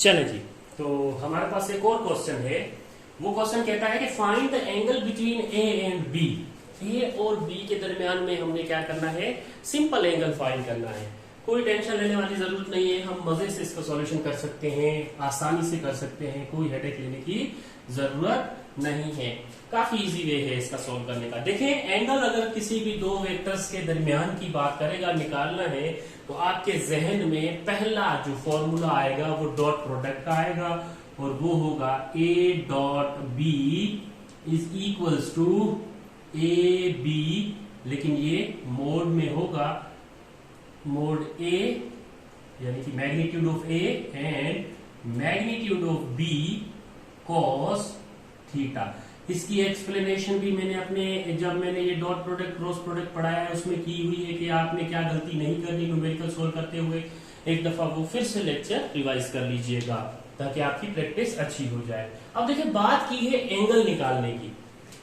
चले जी। तो हमारे पास एक और क्वेश्चन है। वो क्वेश्चन कहता है कि find the angle between A and B. A और बी के दरमियान में हमने क्या करना है, सिंपल एंगल फाइंड करना है। कोई टेंशन लेने वाली जरूरत नहीं है, हम मजे से इसका सॉल्यूशन कर सकते हैं, आसानी से कर सकते हैं, कोई हेडेक लेने की जरूरत नहीं है। काफी इजी वे है इसका सॉल्व करने का। देखें, एंगल अगर किसी भी दो वेक्टर्स के दरमियान की बात करेगा, निकालना है, तो आपके जहन में पहला जो फॉर्मूला आएगा वो डॉट प्रोडक्ट का आएगा और वो होगा A dot B is equals to A B, लेकिन ये मोड में होगा, मोड ए यानी कि magnitude of A and magnitude of B cos theta. इसकी एक्सप्लेनेशन भी मैंने अपने जब मैंने ये डॉट प्रोडक्ट क्रॉस प्रोडक्ट पढ़ाया है उसमें की हुई है कि आपने क्या गलती नहीं करनी न्यूमेरिकल सोल्व करते हुए। एक दफा वो फिर से लेक्चर रिवाइज कर लीजिएगा ताकि आपकी प्रैक्टिस अच्छी हो जाए। अब देखिए, बात की है एंगल निकालने की।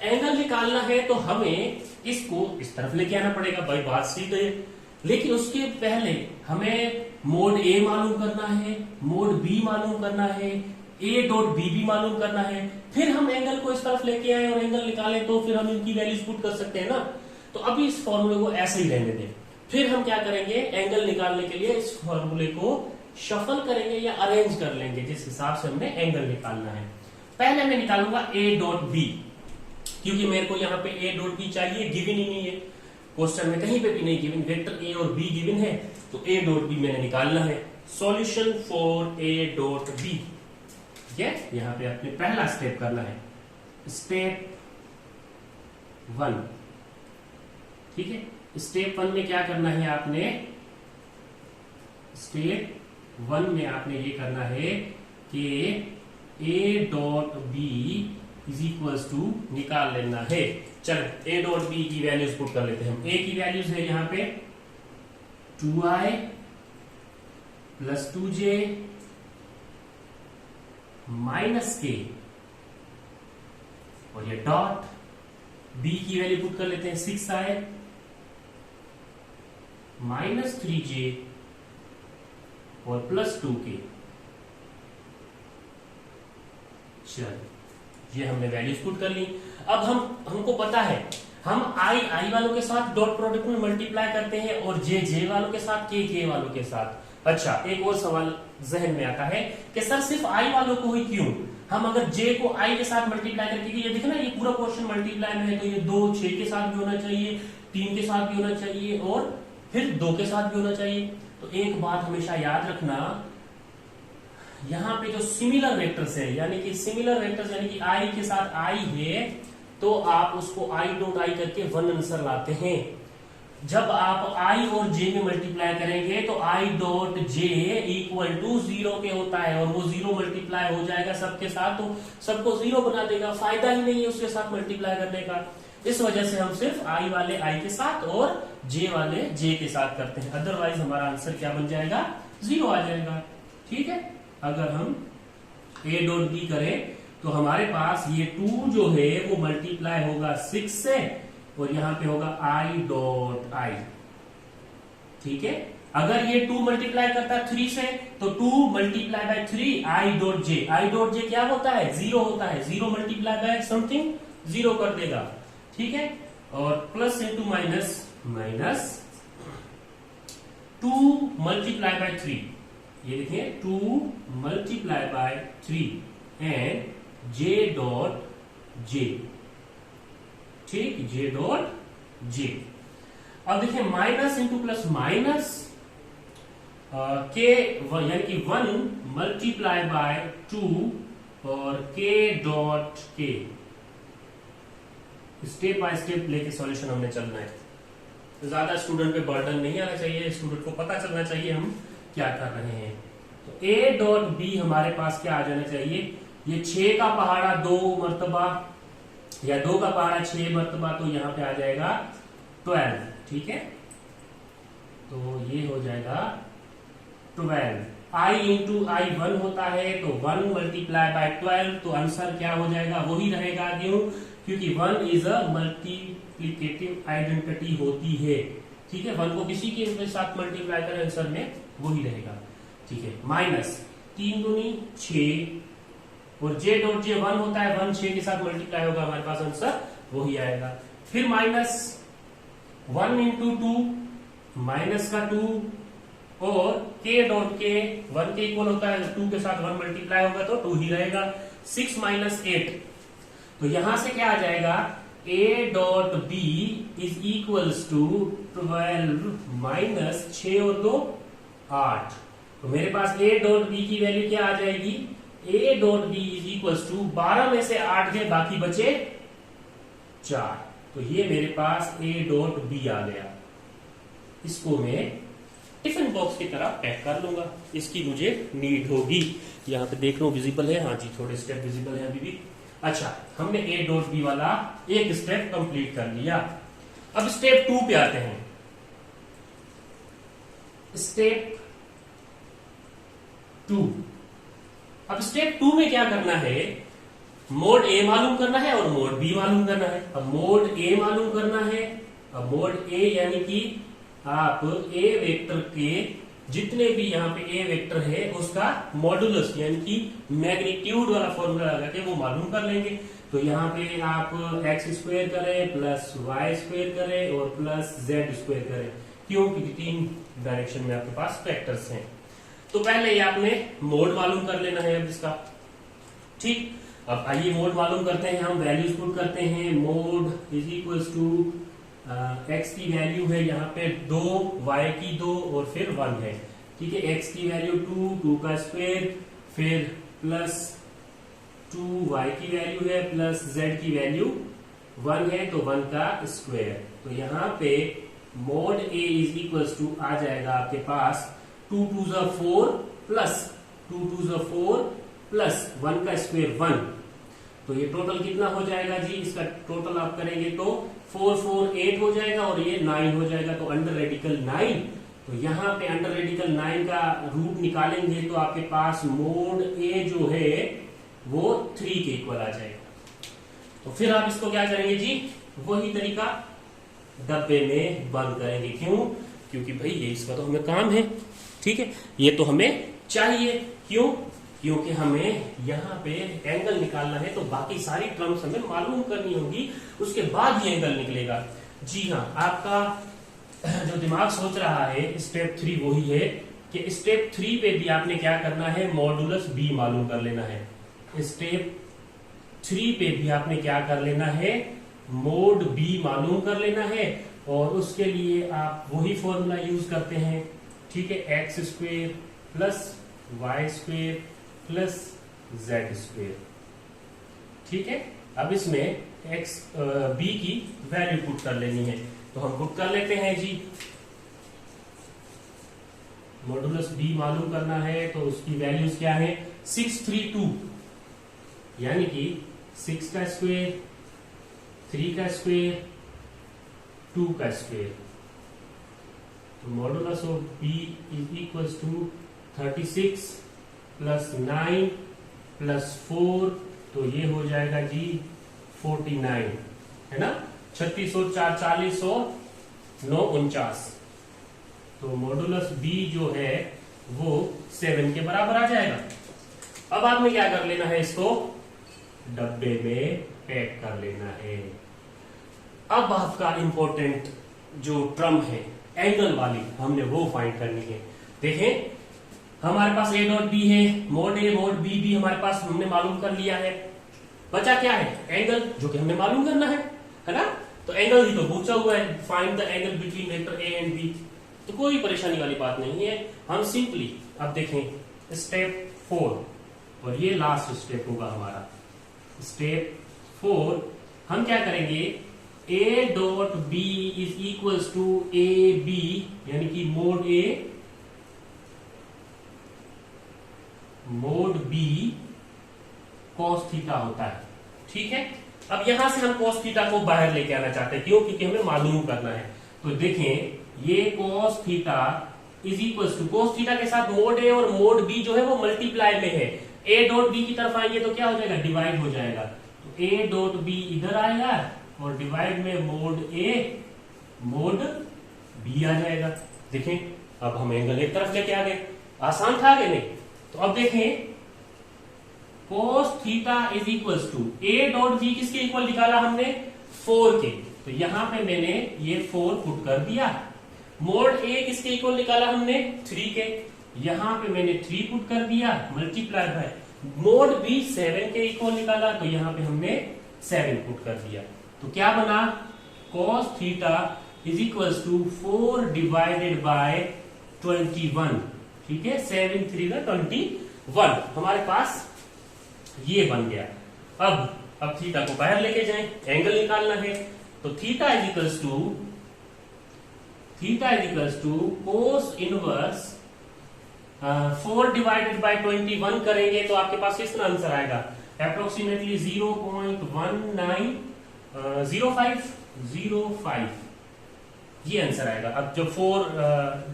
एंगल निकालना है तो हमें इसको इस तरफ लेके आना पड़ेगा, भाई बात सीधे। लेकिन उसके पहले हमें मोड ए मालूम करना है, मोड बी मालूम करना है, ए डॉट बी भी मालूम करना है, फिर हम एंगल को इस तरफ लेके आए और एंगल निकालें तो फिर हम इनकी वैल्यूज पुट कर सकते हैं ना। तो अभी इस फॉर्मूले को ऐसे ही रहने दें, फिर हम क्या करेंगे, एंगल निकालने के लिए इस फॉर्मूले को शफल करेंगे या अरेंज कर लेंगे जिस हिसाब से हमने एंगल निकालना है। पहले मैं निकालूंगा ए डॉट बी, क्योंकि मेरे को यहाँ पे ए डॉट बी चाहिए, गिवन ही नहीं है क्वेश्चन में, कहीं पे भी नहीं गिवन, वेक्टर ए और बी गिवन है, तो ए डॉट बी मैंने निकालना है। Solution for A dot B, यहां पे आपने पहला स्टेप करना है, स्टेप 1। ठीक है, स्टेप 1 में क्या करना है आपने, स्टेप 1 में आपने ये करना है कि A dot B is equals to निकाल लेना है। चलो ए डॉट बी की वैल्यूज पुट कर लेते हैं हम। ए की वैल्यूज है यहां पे 2i प्लस 2j माइनस के, और ये डॉट बी की वैल्यू पुट कर लेते हैं 6i माइनस 3j और प्लस 2k। चलो ये हमने वैल्यूज पुट कर ली। अब हमको पता है हम आई वालों के साथ डॉट प्रोडक्ट में मल्टीप्लाई करते हैं और जे वालों के साथ के वालों के साथ। अच्छा, एक और सवाल जहन में आता है कि सर सिर्फ आई वालों को ही क्यों, हम अगर जे को आई के साथ मल्टीप्लाई करके, ये देखना ये पूरा पोर्शन मल्टीप्लाई में है, तो ये 2 6 के साथ भी होना चाहिए, 3 के साथ भी होना चाहिए और फिर 2 के साथ भी होना चाहिए। तो एक बात हमेशा याद रखना, यहाँ पे जो सिमिलर वेक्टर्स है, यानी कि सिमिलर वेक्टर्स यानी कि आई के साथ आई है, तो आप उसको आई डॉट आई करके 1 आंसर लाते हैं। जब आप आई और जे में मल्टीप्लाई करेंगे तो I dot J equal to 0 के होता है, और वो 0 मल्टीप्लाई हो जाएगा सबके साथ, तो सबको 0 बना देगा, फायदा ही नहीं है उसके साथ मल्टीप्लाई करने का। इस वजह से हम सिर्फ आई वाले आई के साथ और जे वाले जे के साथ करते हैं, अदरवाइज हमारा आंसर क्या बन जाएगा, 0 आ जाएगा। ठीक है, अगर हम ए डॉट बी करें तो हमारे पास ये 2 जो है वो मल्टीप्लाई होगा 6 से, और यहां पे होगा आई डॉट आई। ठीक है, अगर ये 2 मल्टीप्लाई करता है 3 से, तो 2 multiply by 3 I dot J. I dot जे क्या होता है, 0 होता है, 0 मल्टीप्लाई बाय समथिंग 0 कर देगा। ठीक है, और plus into minus, minus 2 multiply by 3, ये देखिए 2 multiply by 3 and J dot J. ठीक, जे डॉट जे। अब देखिए माइनस इंटू प्लस माइनस के यानी कि 1 मल्टीप्लाई बाय 2 और के डॉट के। स्टेप बाय स्टेप लेके सॉल्यूशन हमने चलना है, तो ज्यादा स्टूडेंट पे बर्डन नहीं आना चाहिए, स्टूडेंट को पता चलना चाहिए हम क्या कर रहे हैं। तो ए डॉट बी हमारे पास क्या आ जाना चाहिए, ये 6 का पहाड़ा 2 मर्तबा या 2 का पहाड़ा 6 मर्तबा, तो यहां पे आ जाएगा 12। ठीक है, तो ये हो जाएगा 12। आई इंटू आई 1 होता है, तो 1 मल्टीप्लाई बाय 12, तो आंसर क्या हो जाएगा, वही रहेगा। क्यों, क्योंकि 1 इज अ मल्टीप्लिकेटिव आइडेंटिटी होती है। ठीक है, 1 को किसी के साथ मल्टीप्लाई करें आंसर में वही रहेगा। ठीक है, माइनस 3 दूनी 6 और जे डॉट जे 1 होता है, 1 6 के साथ मल्टीप्लाई होगा, हमारे पास आंसर वही आएगा। फिर माइनस 1 इंटू 2 माइनस का 2 और के डॉट के 1 के इक्वल होता है, 2 के साथ 1 मल्टीप्लाई होगा तो 2 ही रहेगा। 6 माइनस 8, तो यहां से क्या आ जाएगा, a dot b is equals to 12 minus 6 और 2 8। तो मेरे पास a डॉट b की वैल्यू क्या आ जाएगी, a dot b is equals to 12 में से 8 गए, बाकी बचे 4। तो ये मेरे पास a डॉट b आ गया। इसको मैं टिफिन बॉक्स की तरह पैक कर लूंगा, इसकी मुझे नीड होगी। यहाँ पे देख लो विजिबल है, हाँ जी थोड़े स्टेप विजिबल है अभी भी। अच्छा, हमने a डॉट b वाला एक स्टेप कंप्लीट कर लिया। अब स्टेप 2 पे आते हैं। स्टेप 2, अब स्टेप 2 में क्या करना है, मोड a मालूम करना है और मोड b मालूम करना है। अब मोड a मालूम करना है, अब मोड a यानी कि आप a वेक्टर के जितने भी यहाँ पे a वेक्टर है उसका मॉडुलस यानी कि मैग्नीट्यूड वाला फॉर्मूला लगा के वो मालूम कर लेंगे। तो यहाँ पे आप x स्क्वायर करें प्लस y स्क्वायर करें और प्लस z स्क्वायर करें, क्यों, क्योंकि 3 डायरेक्शन में आपके पास वेक्टर्स हैं। तो पहले ये आपने मोड मालूम कर लेना है अब इसका, ठीक। अब आइए मोड मालूम करते हैं, हम वैल्यूज पुट करते हैं। Mod is equals to x की वैल्यू है यहाँ पे 2, y की 2 और फिर 1 है, ठीक है। x की वैल्यू 2 का स्क्वायर, फिर प्लस 2 y की वैल्यू है प्लस z की वैल्यू 1 है तो 1 का स्क्वायर। तो यहाँ पे mod a is equals to आ जाएगा आपके पास 2 2 ज़ा 4 प्लस 2 2 ज़ा 4 प्लस 1 का स्क्वायर 1। तो ये टोटल कितना हो जाएगा जी, इसका टोटल आप करेंगे तो 4 4 8 हो जाएगा और ये 9 हो जाएगा। तो अंडर रेडिकल 9, तो यहाँ पे अंडर रेडिकल 9 का रूट निकालेंगे तो आपके पास मोड a जो है वो 3 के इक्वल आ जाएगा। तो फिर आप इसको क्या करेंगे जी, वही तरीका डब्बे में बंद करेंगे। क्यों, क्योंकि भाई ये इसका तो हमें काम है, ठीक है, ये तो हमें चाहिए। क्यों, क्योंकि हमें यहाँ पे एंगल निकालना है तो बाकी सारी टर्म्स हमें मालूम करनी होगी, उसके बाद ही एंगल निकलेगा। जी हाँ, आपका जो दिमाग सोच रहा है स्टेप 3 वही है कि स्टेप 3 पे भी आपने क्या करना है, मॉडुलस b मालूम कर लेना है। स्टेप 3 पे भी आपने क्या कर लेना है, मोड b मालूम कर लेना है और उसके लिए आप वही फॉर्मूला यूज करते हैं, ठीक है, X square plus Y square plus Z square, ठीक है। अब इसमें एक्स बी की वैल्यू पुट कर लेनी है, तो हम पुट कर लेते हैं जी। मॉडुलस बी मालूम करना है तो उसकी वैल्यूज क्या है, 632 यानी कि 6 का स्क्वेयर, 3 का स्क्वेयर, 2 का स्क्वेयर। तो modulus of b is equals to 36 plus 9 plus 4, तो ये हो जाएगा जी 49, है ना। 36 और 4 40 और 9 49। तो मॉडुलस b जो है वो 7 के बराबर आ जाएगा। अब आपने क्या कर लेना है, इसको डब्बे में पैक कर लेना है। अब आपका इंपॉर्टेंट जो टर्म है एंगल वाली, हमने वो फाइंड करनी है। देखें, हमारे पास a डॉट b है, मोड a मोड b भी हमारे पास हमने मालूम कर लिया है। बचा क्या है, एंगल, जो कि हमने मालूम करना है ना। तो एंगल ही तो पूछा हुआ है, find the angle between vector a and b। तो कोई परेशानी वाली बात नहीं है, हम सिंपली अब देखें स्टेप 4 और ये लास्ट स्टेप होगा हमारा। स्टेप 4 हम क्या करेंगे, a dot b is equals to a b यानी कि mod a mod b cos theta होता है, ठीक है। अब यहां से हम cos थीटा को बाहर लेके आना चाहते हैं, क्यों, क्योंकि हमें मालूम करना है। तो देखें, ये cos theta is equal to, cos theta के साथ मोड a और मोड b जो है वो मल्टीप्लाई में है। a डॉट b की तरफ आएंगे तो क्या हो जाएगा, डिवाइड हो जाएगा। तो a डॉट b इधर आएगा और डिवाइड में मोड a मोड b आ जाएगा। देखें, अब हम एंगल एक तरफ लेके आ गए, आसान था आगे नहीं। तो अब देखें cos theta is equal to a dot B किसके इक्वल निकाला हमने 4 के, तो यहां पे मैंने ये 4 पुट कर दिया। मोड a किसके इक्वल निकाला हमने 3 के, यहां पे मैंने 3 पुट कर दिया मल्टीप्लाई बाय मोड b 7 के इक्वल निकाला, तो यहां पे हमने 7 पुट कर दिया। तो क्या बना cos theta is equal to 4 divided by 21, ठीक है, 7 3 21 हमारे पास ये बन गया। अब थीटा को बाहर लेके जाएं, एंगल निकालना है, तो theta is equals to cos inverse 4 divided by 21 करेंगे तो आपके पास कितना आंसर आएगा, अप्रोक्सीमेटली 0.1905 ये आंसर आएगा। अब जब 4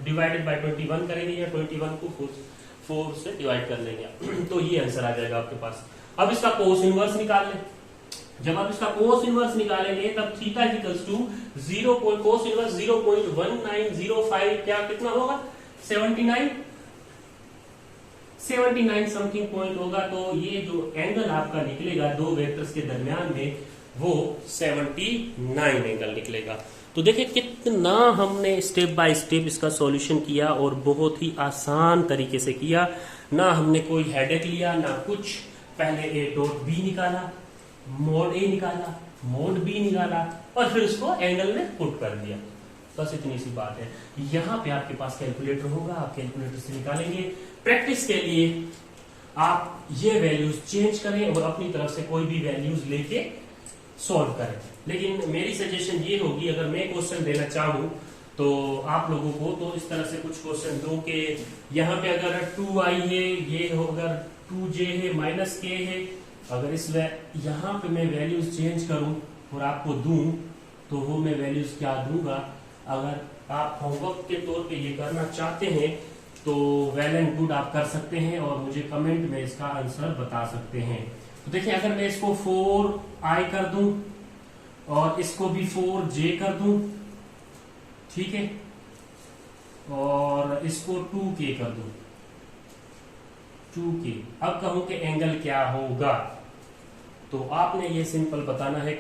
डिवाइडेड बाय 21 करेंगे या 21 को 4 से डिवाइड कर लेंगे तो ये आंसर आ जाएगा आपके पास। अब इसका कोस इनवर्स निकाल लें, जब आप इसका कोस इनवर्स निकालेंगे तब theta equals to cos inverse 0.1905 क्या कितना होगा 79 समथिंग पॉइंट होगा। तो ये जो एंगल आपका निकलेगा दो वेक्टर्स के दरमियान में वो 79 एंगल निकलेगा। तो देखिए कितना हमने स्टेप बाय स्टेप इसका सॉल्यूशन किया और बहुत ही आसान तरीके से किया, ना हमने कोई हेडेक लिया ना कुछ। पहले a डॉट बी निकाला, मोड a निकाला, मोड b निकाला और फिर उसको एंगल में पुट कर दिया, बस इतनी सी बात है। यहाँ पे आपके पास कैलकुलेटर होगा, आप कैलकुलेटर से निकालेंगे। प्रैक्टिस के लिए आप ये वैल्यूज चेंज करें और अपनी तरफ से कोई भी वैल्यूज लेके सॉल्व करें। लेकिन मेरी सजेशन ये होगी, अगर मैं क्वेश्चन देना चाहूँ तो आप लोगों को तो इस तरह से कुछ क्वेश्चन दूं कि यहाँ पे अगर 2i है, ये अगर 2j है, -k है, अगर इस यहाँ पे मैं वैल्यूज चेंज करूं और आपको दूं तो वो मैं वैल्यूज क्या दूंगा। अगर आप होमवर्क के तौर पे ये करना चाहते हैं तो वेल एंड गुड आप कर सकते हैं और मुझे कमेंट में इसका आंसर बता सकते हैं। तो देखिए अगर मैं इसको 4i कर दूं और इसको भी 4j कर दूं, ठीक है, और इसको 2k कर दूं, 2k। अब कहूं कि एंगल क्या होगा, तो आपने ये सिंपल बताना है